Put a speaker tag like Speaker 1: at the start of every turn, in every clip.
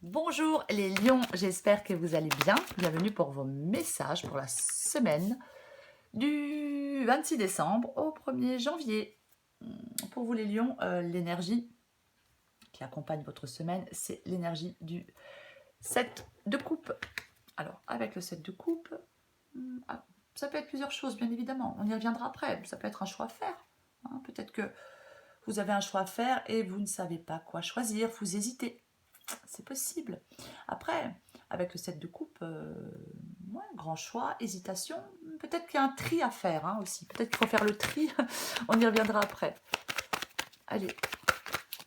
Speaker 1: Bonjour les lions, j'espère que vous allez bien. Bienvenue pour vos messages pour la semaine du 26 décembre au 1er janvier. Pour vous les lions, l'énergie qui accompagne votre semaine, c'est l'énergie du 7 de coupe. Alors avec le 7 de coupe, ça peut être plusieurs choses bien évidemment, on y reviendra après. Ça peut être un choix à faire. Peut-être que vous avez un choix à faire et vous ne savez pas quoi choisir, vous hésitez. C'est possible. Après, avec le 7 de coupe, grand choix, hésitation. Peut-être qu'il y a un tri à faire aussi. Peut-être qu'il faut faire le tri. On y reviendra après. Allez,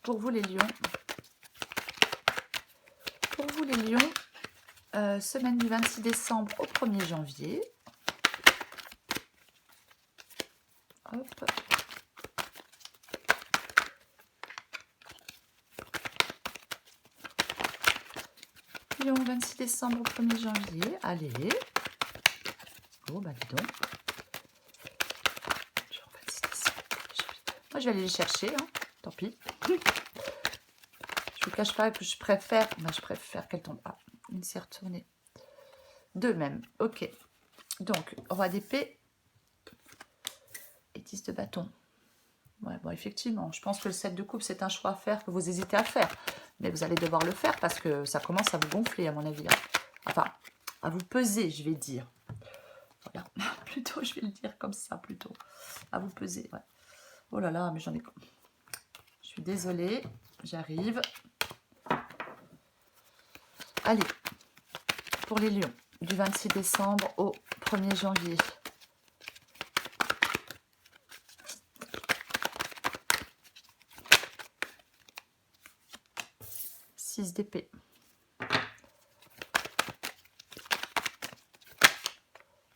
Speaker 1: pour vous les lions. Pour vous les lions, semaine du 26 décembre au 1er janvier. Hop. Lion, 26 décembre au 1er janvier. Allez. Oh, bah dis donc. Moi, je vais aller les chercher. Tant pis. Je vous cache pas que je préfère qu'elle tombe. Ah, une s'est retournée. Deux même. Ok. Donc, roi d'épée et 10 de bâton. Ouais, bon, effectivement, je pense que le 7 de coupe, c'est un choix à faire que vous hésitez à faire. Mais vous allez devoir le faire parce que ça commence à vous gonfler, à mon avis. Enfin, à vous peser, je vais dire. Voilà. Plutôt, je vais le dire comme ça, plutôt. À vous peser, ouais. Oh là là, mais j'en ai... Je suis désolée, j'arrive. Allez, pour les lions, du 26 décembre au 1er janvier. D'épée.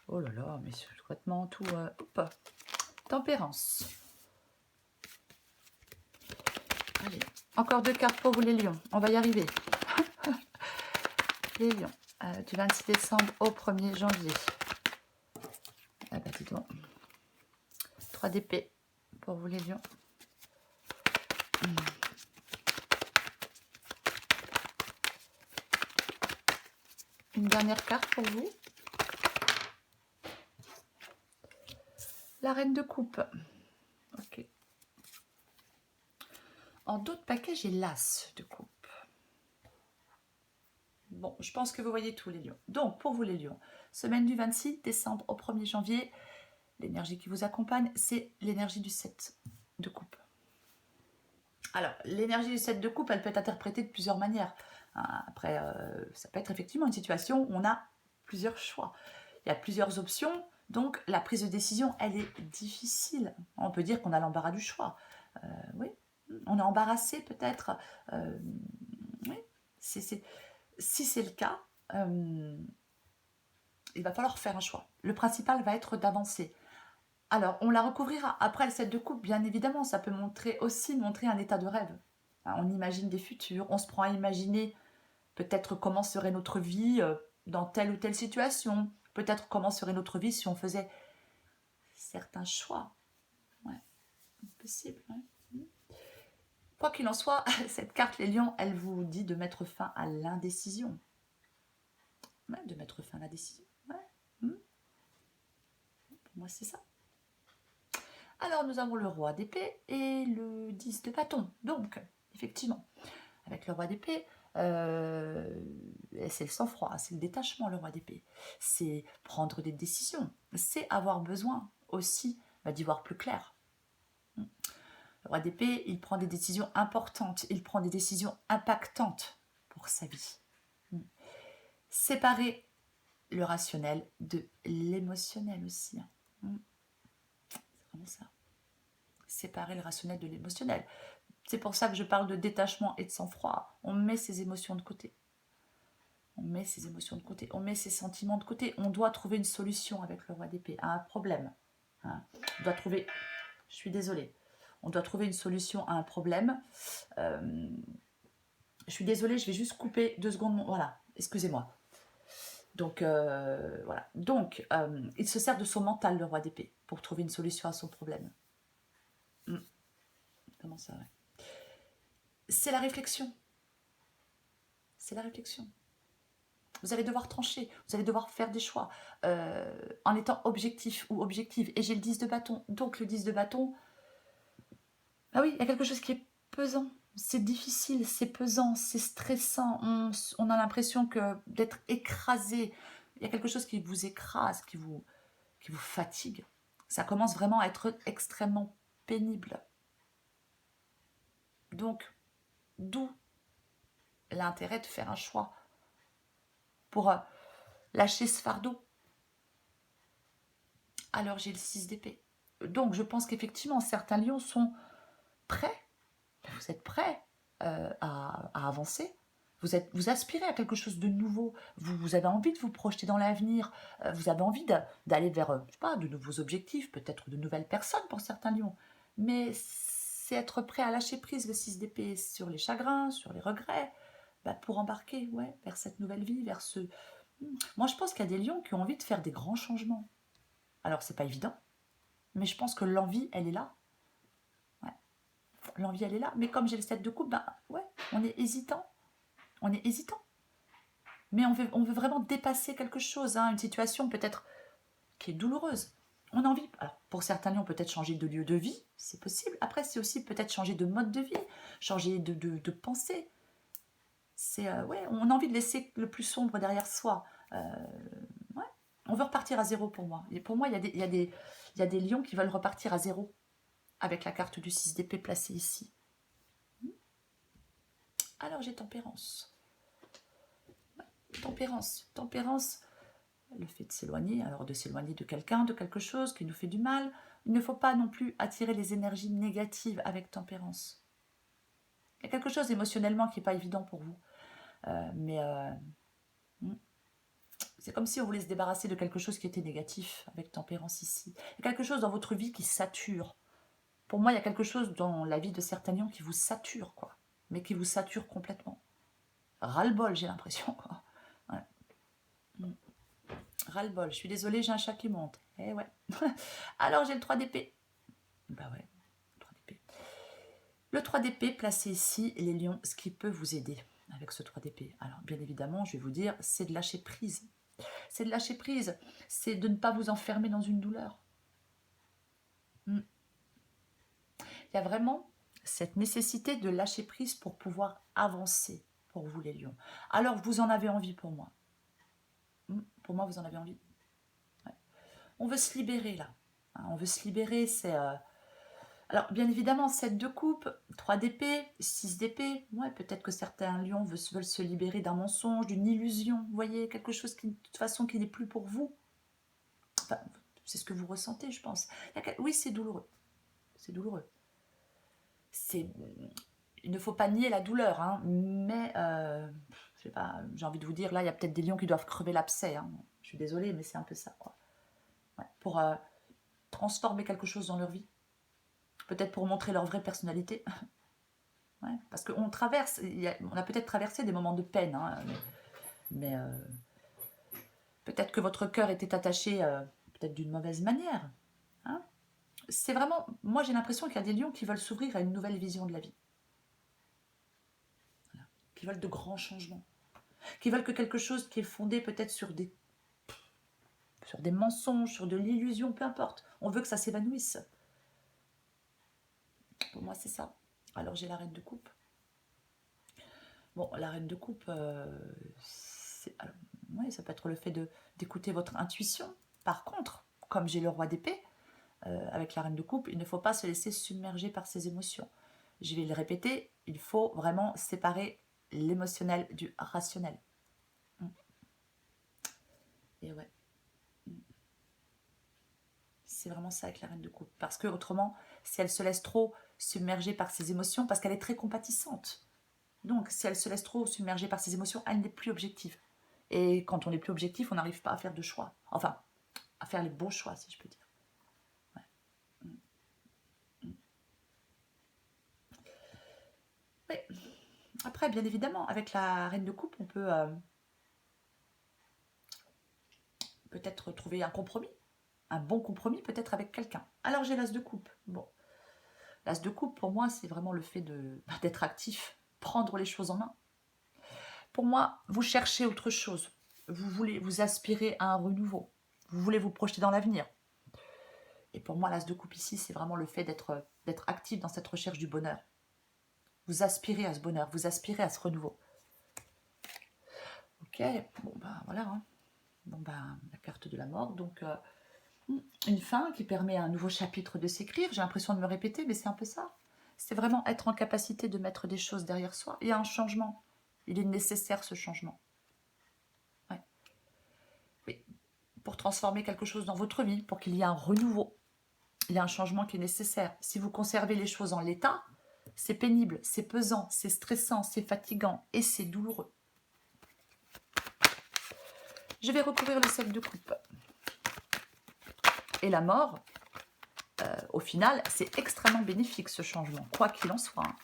Speaker 1: Oh là là, mais c'est complètement tout... Hop. Tempérance. Allez, encore deux cartes pour vous les lions. On va y arriver. Les lions, du 26 décembre au 1er janvier. Ah bah dis donc. 3 d'épée pour vous les lions. Une dernière carte pour vous. La reine de coupe. Ok. En d'autres paquets, j'ai l'as de coupe. Bon, je pense que vous voyez tout les lions. Donc, pour vous les lions, semaine du 26 décembre au 1er janvier, l'énergie qui vous accompagne, c'est l'énergie du 7 de coupe. Alors, l'énergie du 7 de coupe, elle peut être interprétée de plusieurs manières. Après, ça peut être effectivement une situation où on a plusieurs choix. Il y a plusieurs options, donc la prise de décision, elle est difficile. On peut dire qu'on a l'embarras du choix. Oui, on est embarrassé peut-être. Oui, si c'est le cas, il va falloir faire un choix. Le principal va être d'avancer. Alors, on la recouvrira. Après le 7 de coupe, bien évidemment, ça peut montrer un état de rêve. On imagine des futurs, on se prend à imaginer peut-être comment serait notre vie dans telle ou telle situation, peut-être comment serait notre vie si on faisait certains choix. Ouais, possible. Ouais. Quoi qu'il en soit, cette carte, les lions, elle vous dit de mettre fin à l'indécision. Ouais, de mettre fin à la décision. Ouais. Pour moi, c'est ça. Alors, nous avons le roi d'épée et le 10 de bâton. Donc, effectivement, avec le roi d'épée, c'est le sang-froid, c'est le détachement, le roi d'épée. C'est prendre des décisions. C'est avoir besoin aussi d'y voir plus clair. Le roi d'épée, il prend des décisions importantes. Il prend des décisions impactantes pour sa vie. Séparer le rationnel de l'émotionnel aussi. C'est vraiment ça. Séparer le rationnel de l'émotionnel. C'est pour ça que je parle de détachement et de sang-froid. On met ses émotions de côté. On met ses émotions de côté. On met ses sentiments de côté. On doit trouver une solution avec le roi d'épée à un problème. On doit trouver... Je suis désolée. On doit trouver une solution à un problème. Je suis désolée, je vais juste couper 2 secondes. Voilà, excusez-moi. Donc, voilà. Donc, il se sert de son mental, le roi d'épée, pour trouver une solution à son problème. Comment ça, ouais. C'est la réflexion. c'est la réflexion. Vous allez devoir trancher, vous allez devoir faire des choix en étant objectif ou objective. Et j'ai le 10 de bâton. Donc le 10 de bâton, ah oui, il y a quelque chose qui est pesant. C'est difficile, c'est pesant, c'est stressant. On a l'impression d'être écrasé. Il y a quelque chose qui vous écrase, qui vous fatigue. Ça commence vraiment à être extrêmement pénible. Donc, d'où l'intérêt de faire un choix pour lâcher ce fardeau. Alors j'ai le 6 d'épée. Donc je pense qu'effectivement certains lions sont prêts. Vous êtes prêts à avancer. Vous aspirez à quelque chose de nouveau. Vous avez envie de vous projeter dans l'avenir. Vous avez envie d'aller vers, je sais pas, de nouveaux objectifs, peut-être de nouvelles personnes pour certains lions. Mais c'est être prêt à lâcher prise le 6 d'épée sur les chagrins, sur les regrets, pour embarquer vers cette nouvelle vie, vers ce... Moi je pense qu'il y a des lions qui ont envie de faire des grands changements. Alors c'est pas évident, mais je pense que l'envie, elle est là. Ouais. L'envie, elle est là. Mais comme j'ai le 7 de coupe, on est hésitant. On est hésitant. Mais on veut vraiment dépasser quelque chose, une situation peut-être qui est douloureuse. On a envie, alors pour certains lions, peut-être changer de lieu de vie, c'est possible. Après, c'est aussi peut-être changer de mode de vie, changer de pensée. On a envie de laisser le plus sombre derrière soi. On veut repartir à zéro pour moi. Et pour moi, il y a des lions qui veulent repartir à zéro avec la carte du 6 d'épée placée ici. Alors j'ai tempérance. Tempérance, le fait de s'éloigner, alors de s'éloigner de quelqu'un, de quelque chose qui nous fait du mal. Il ne faut pas non plus attirer les énergies négatives avec tempérance. Il y a quelque chose émotionnellement qui n'est pas évident pour vous. C'est comme si on voulait se débarrasser de quelque chose qui était négatif avec tempérance ici. Il y a quelque chose dans votre vie qui sature. Pour moi, il y a quelque chose dans la vie de certains lions qui vous sature, quoi. Mais qui vous sature complètement. Ras-le-bol, j'ai l'impression, quoi. Ouais. Ras-le-bol. Je suis désolée, j'ai un chat qui monte. Eh ouais. Alors, j'ai le 3 d'épée. Bah ouais, 3 d'épée. Le 3 d'épée placé ici, les lions, ce qui peut vous aider avec ce 3 d'épée. Alors, bien évidemment, je vais vous dire, c'est de lâcher prise. C'est de lâcher prise. C'est de ne pas vous enfermer dans une douleur. Il y a vraiment cette nécessité de lâcher prise pour pouvoir avancer pour vous, les lions. Alors, vous en avez envie pour moi. Pour moi, vous en avez envie. Ouais. On veut se libérer, là. On veut se libérer, c'est... Alors, bien évidemment, 7 de coupe, 3 d'épée, 6 d'épée. Ouais, peut-être que certains lions veulent se libérer d'un mensonge, d'une illusion. Vous voyez, quelque chose qui, de toute façon, qui n'est plus pour vous. Enfin, c'est ce que vous ressentez, je pense. Oui, c'est douloureux. C'est douloureux. Il ne faut pas nier la douleur, mais je sais pas, j'ai envie de vous dire, là, il y a peut-être des lions qui doivent crever l'abcès. Je suis désolée, mais c'est un peu ça, quoi. Ouais, pour transformer quelque chose dans leur vie. Peut-être pour montrer leur vraie personnalité. Ouais, parce qu'on traverse, on a peut-être traversé des moments de peine, mais peut-être que votre cœur était attaché peut-être d'une mauvaise manière. C'est vraiment, moi j'ai l'impression qu'il y a des lions qui veulent s'ouvrir à une nouvelle vision de la vie. Voilà. Qui veulent de grands changements. Qui veulent que quelque chose qui est fondé peut-être sur des mensonges, sur de l'illusion, peu importe. On veut que ça s'évanouisse. Pour moi, c'est ça. Alors, j'ai la reine de coupe. Bon, la reine de coupe, ça peut être le fait d'écouter votre intuition. Par contre, comme j'ai le roi d'épée, avec la reine de coupe, il ne faut pas se laisser submerger par ses émotions. Je vais le répéter, il faut vraiment séparer l'émotionnel du rationnel. Et ouais. C'est vraiment ça avec la reine de coupe. Parce que autrement, si elle se laisse trop submerger par ses émotions, parce qu'elle est très compatissante. Donc, si elle se laisse trop submerger par ses émotions, elle n'est plus objective. Et quand on n'est plus objectif, on n'arrive pas à faire de choix. Enfin, à faire les bons choix, si je peux dire. Ouais. Après, bien évidemment, avec la reine de coupe, on peut peut-être trouver un compromis. Un bon compromis, peut-être avec quelqu'un. Alors, j'ai l'as de coupe. Bon. L'as de coupe, pour moi, c'est vraiment le fait d'être actif, prendre les choses en main. Pour moi, vous cherchez autre chose. Vous voulez vous aspirer à un renouveau. Vous voulez vous projeter dans l'avenir. Et pour moi, l'as de coupe ici, c'est vraiment le fait d'être actif dans cette recherche du bonheur. Vous aspirez à ce bonheur, vous aspirez à ce renouveau. Ok, bon ben voilà. Hein. Bon ben, la carte de la mort, donc une fin qui permet à un nouveau chapitre de s'écrire. J'ai l'impression de me répéter, mais c'est un peu ça. C'est vraiment être en capacité de mettre des choses derrière soi. Il y a un changement. Il est nécessaire ce changement. Ouais. Oui. Pour transformer quelque chose dans votre vie, pour qu'il y ait un renouveau. Il y a un changement qui est nécessaire. Si vous conservez les choses en l'état, c'est pénible, c'est pesant, c'est stressant, c'est fatigant et c'est douloureux. Je vais recouvrir le 7 de coupe. Et la mort, au final, c'est extrêmement bénéfique ce changement, quoi qu'il en soit. Hein.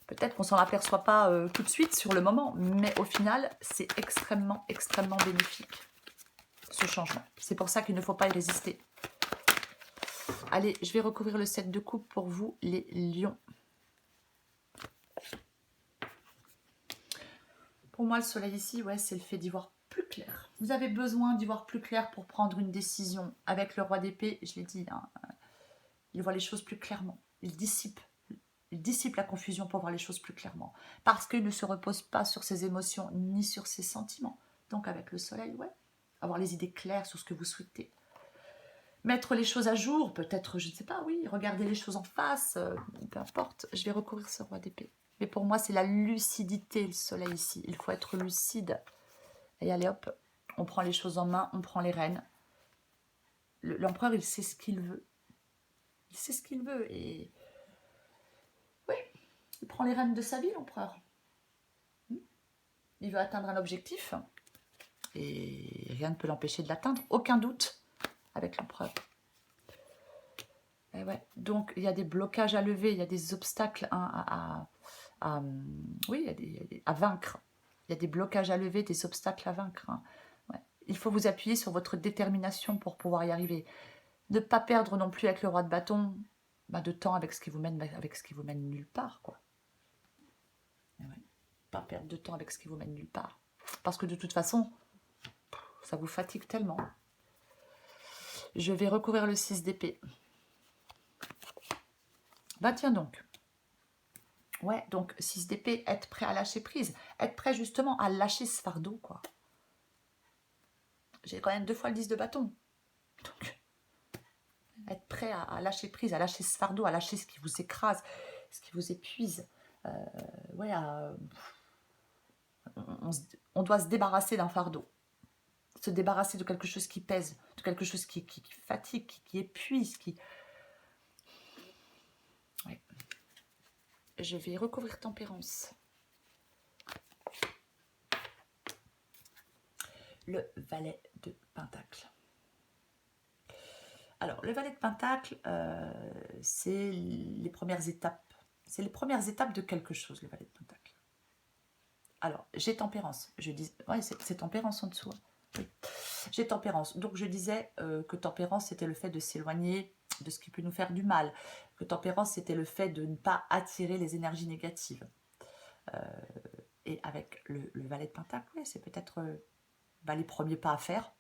Speaker 1: Peut-être qu'on ne s'en aperçoit pas tout de suite sur le moment, mais au final, c'est extrêmement, extrêmement bénéfique, ce changement. C'est pour ça qu'il ne faut pas y résister. Allez, je vais recouvrir le 7 de coupe pour vous, les lions. Pour moi, le soleil ici, ouais, c'est le fait d'y voir plus clair. Vous avez besoin d'y voir plus clair pour prendre une décision. Avec le roi d'épée, je l'ai dit, hein, il voit les choses plus clairement. Il dissipe la confusion pour voir les choses plus clairement. Parce qu'il ne se repose pas sur ses émotions ni sur ses sentiments. Donc avec le soleil, ouais, avoir les idées claires sur ce que vous souhaitez. Mettre les choses à jour, peut-être, je ne sais pas, oui, regarder les choses en face, peu importe. Je vais recouvrir ce roi d'épée. Mais pour moi, c'est la lucidité, le soleil ici. Il faut être lucide. Et allez hop, on prend les choses en main, on prend les rênes. L'empereur, il sait ce qu'il veut. Il sait ce qu'il veut. Et oui, il prend les rênes de sa vie, l'empereur. Il veut atteindre un objectif. Et rien ne peut l'empêcher de l'atteindre. Aucun doute avec l'empereur. Et ouais. Donc, il y a des blocages à lever, il y a des obstacles oui, à vaincre. Il y a des blocages à lever, des obstacles à vaincre. Hein. Ouais. Il faut vous appuyer sur votre détermination pour pouvoir y arriver. Ne pas perdre non plus avec le roi de bâton de temps avec ce qui vous mène nulle part. Quoi. Ouais. Pas perdre de temps avec ce qui vous mène nulle part. Parce que de toute façon, ça vous fatigue tellement. Je vais recouvrir le 6 d'épée. Bah tiens donc. Ouais, donc 6 d'épée, être prêt à lâcher prise. Être prêt justement à lâcher ce fardeau, quoi. J'ai quand même 2 fois le 10 de bâton. Donc, être prêt à lâcher prise, à lâcher ce fardeau, à lâcher ce qui vous écrase, ce qui vous épuise. Ouais, on doit se débarrasser d'un fardeau. Se débarrasser de quelque chose qui pèse, de quelque chose qui fatigue, qui épuise, Ouais. Je vais recouvrir tempérance. Le valet de Pentacle. Alors, le valet de Pentacle, c'est les premières étapes. C'est les premières étapes de quelque chose, le valet de Pentacle. Alors, j'ai tempérance. Je dis, ouais, c'est tempérance en dessous. Hein. Oui. J'ai tempérance. Donc, je disais que tempérance, c'était le fait de s'éloigner de ce qui peut nous faire du mal. Que tempérance, c'était le fait de ne pas attirer les énergies négatives. Et avec le valet de Pentacle, ouais, c'est peut-être les premiers pas à faire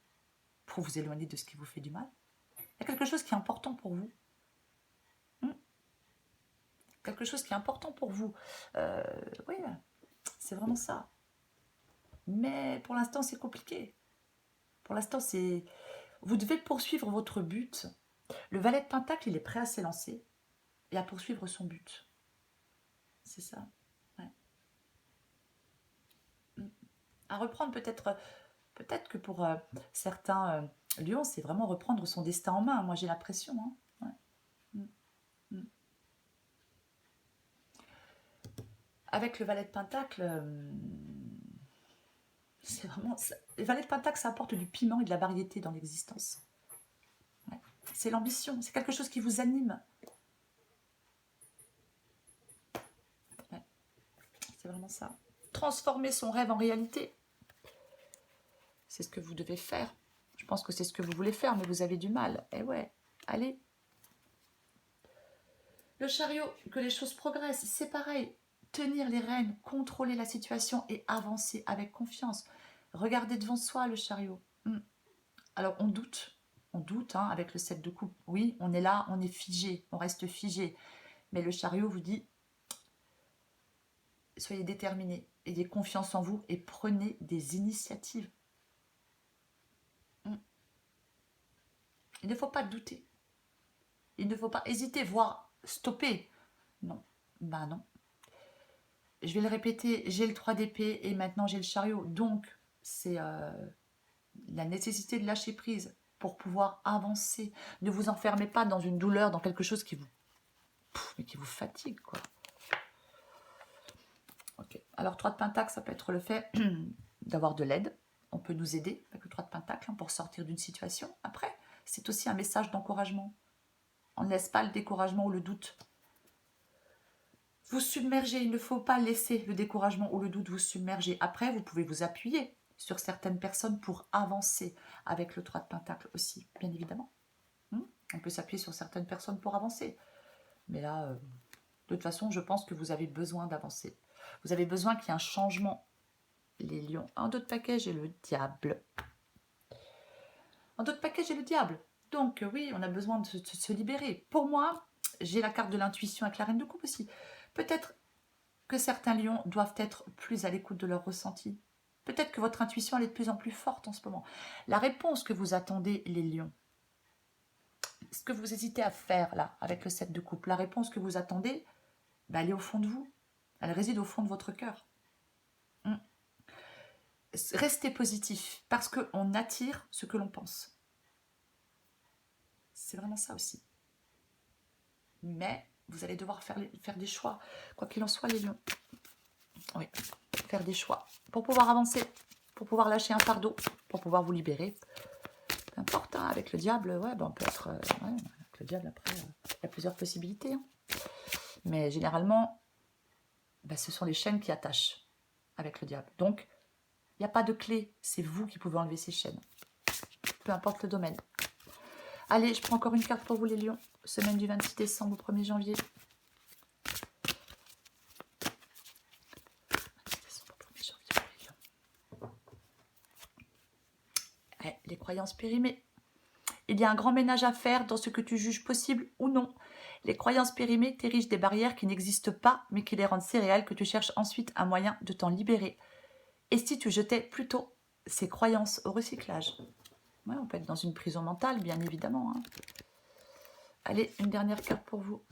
Speaker 1: pour vous éloigner de ce qui vous fait du mal. Il y a quelque chose qui est important pour vous. Quelque chose qui est important pour vous. Oui, c'est vraiment ça. Mais pour l'instant, c'est compliqué. Pour l'instant, c'est... Vous devez poursuivre votre but. Le valet de Pentacle, il est prêt à s'élancer et à poursuivre son but. C'est ça. Ouais. À reprendre peut-être que pour certains lions, c'est vraiment reprendre son destin en main. Moi, j'ai l'impression. Hein. Ouais. Avec le valet de Pentacle, c'est vraiment... Le valet de Pentacle, ça apporte du piment et de la variété dans l'existence. Ouais. C'est l'ambition, c'est quelque chose qui vous anime. Ouais. C'est vraiment ça. Transformer son rêve en réalité. C'est ce que vous devez faire. Je pense que c'est ce que vous voulez faire, mais vous avez du mal. Eh ouais, allez. Le chariot, que les choses progressent, c'est pareil. tenir les rênes, contrôler la situation et avancer avec confiance. Regardez devant soi le chariot. Alors on doute hein, avec le 7 de coupe. Oui, on est là, on est figé, on reste figé. Mais le chariot vous dit, soyez déterminés, ayez confiance en vous et prenez des initiatives. Il ne faut pas douter. Il ne faut pas hésiter, voire stopper. Non, bah non. Je vais le répéter, j'ai le 3 d'épée et maintenant j'ai le chariot. Donc, c'est la nécessité de lâcher prise pour pouvoir avancer. Ne vous enfermez pas dans une douleur, dans quelque chose qui vous fatigue, quoi. Ok. Alors, 3 de pentacle, ça peut être le fait d'avoir de l'aide. On peut nous aider avec le 3 de pentacle pour sortir d'une situation. Après, c'est aussi un message d'encouragement. On ne laisse pas le découragement ou le doute vous submerger. Il ne faut pas laisser le découragement ou le doute vous submerger. Après, vous pouvez vous appuyer sur certaines personnes pour avancer avec le 3 de pentacle aussi, bien évidemment. On peut s'appuyer sur certaines personnes pour avancer. Mais là, de toute façon, je pense que vous avez besoin d'avancer. Vous avez besoin qu'il y ait un changement. Les lions. En dos de paquet, j'ai le diable. En dos de paquet, j'ai le diable. Donc, oui, on a besoin de se libérer. Pour moi, j'ai la carte de l'intuition avec la reine de coupe aussi. Peut-être que certains lions doivent être plus à l'écoute de leur ressenti. Peut-être que votre intuition elle est de plus en plus forte en ce moment. La réponse que vous attendez, les lions, ce que vous hésitez à faire là, avec le 7 de coupe, la réponse que vous attendez, elle est au fond de vous. Elle réside au fond de votre cœur. Restez positif, parce qu'on attire ce que l'on pense. C'est vraiment ça aussi. Mais vous allez devoir faire des choix. Quoi qu'il en soit, les lions. Oui, faire des choix. Pour pouvoir avancer, pour pouvoir lâcher un fardeau, pour pouvoir vous libérer. Peu importe, hein, avec le diable, ouais, on peut être... avec le diable, après, il y a plusieurs possibilités. Hein. Mais généralement, ce sont les chaînes qui attachent avec le diable. Donc, il n'y a pas de clé. C'est vous qui pouvez enlever ces chaînes. Peu importe le domaine. Allez, je prends encore une carte pour vous, les lions. Semaine du 26 décembre au 1er janvier. Les croyances périmées. Il y a un grand ménage à faire dans ce que tu juges possible ou non. Les croyances périmées t'érigent des barrières qui n'existent pas, mais qui les rendent si réelles que tu cherches ensuite un moyen de t'en libérer. Et si tu jetais plutôt ces croyances au recyclage? Ouais, on peut être dans une prison mentale, bien évidemment. Hein. Allez, une dernière carte pour vous.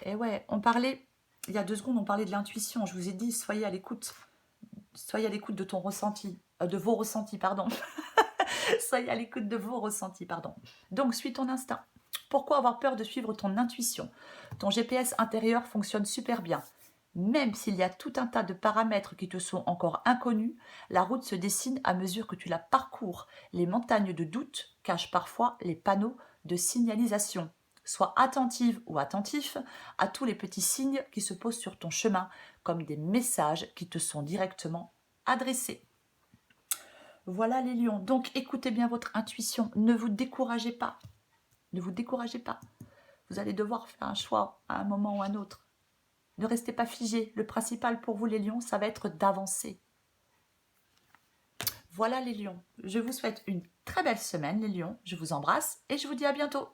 Speaker 1: Et ouais, on parlait, il y a 2 secondes, on parlait de l'intuition. Je vous ai dit, soyez à l'écoute. Soyez à l'écoute de ton ressenti, de vos ressentis, pardon. Soyez à l'écoute de vos ressentis, pardon. Donc, suis ton instinct. Pourquoi avoir peur de suivre ton intuition? Ton GPS intérieur fonctionne super bien. Même s'il y a tout un tas de paramètres qui te sont encore inconnus, la route se dessine à mesure que tu la parcours. Les montagnes de doute cachent parfois les panneaux de signalisation. Sois attentive ou attentif à tous les petits signes qui se posent sur ton chemin, comme des messages qui te sont directement adressés. Voilà les lions. Donc écoutez bien votre intuition. Ne vous découragez pas. Ne vous découragez pas. Vous allez devoir faire un choix à un moment ou à un autre. Ne restez pas figés. Le principal pour vous les lions, ça va être d'avancer. Voilà les lions. Je vous souhaite une très belle semaine les lions. Je vous embrasse et je vous dis à bientôt.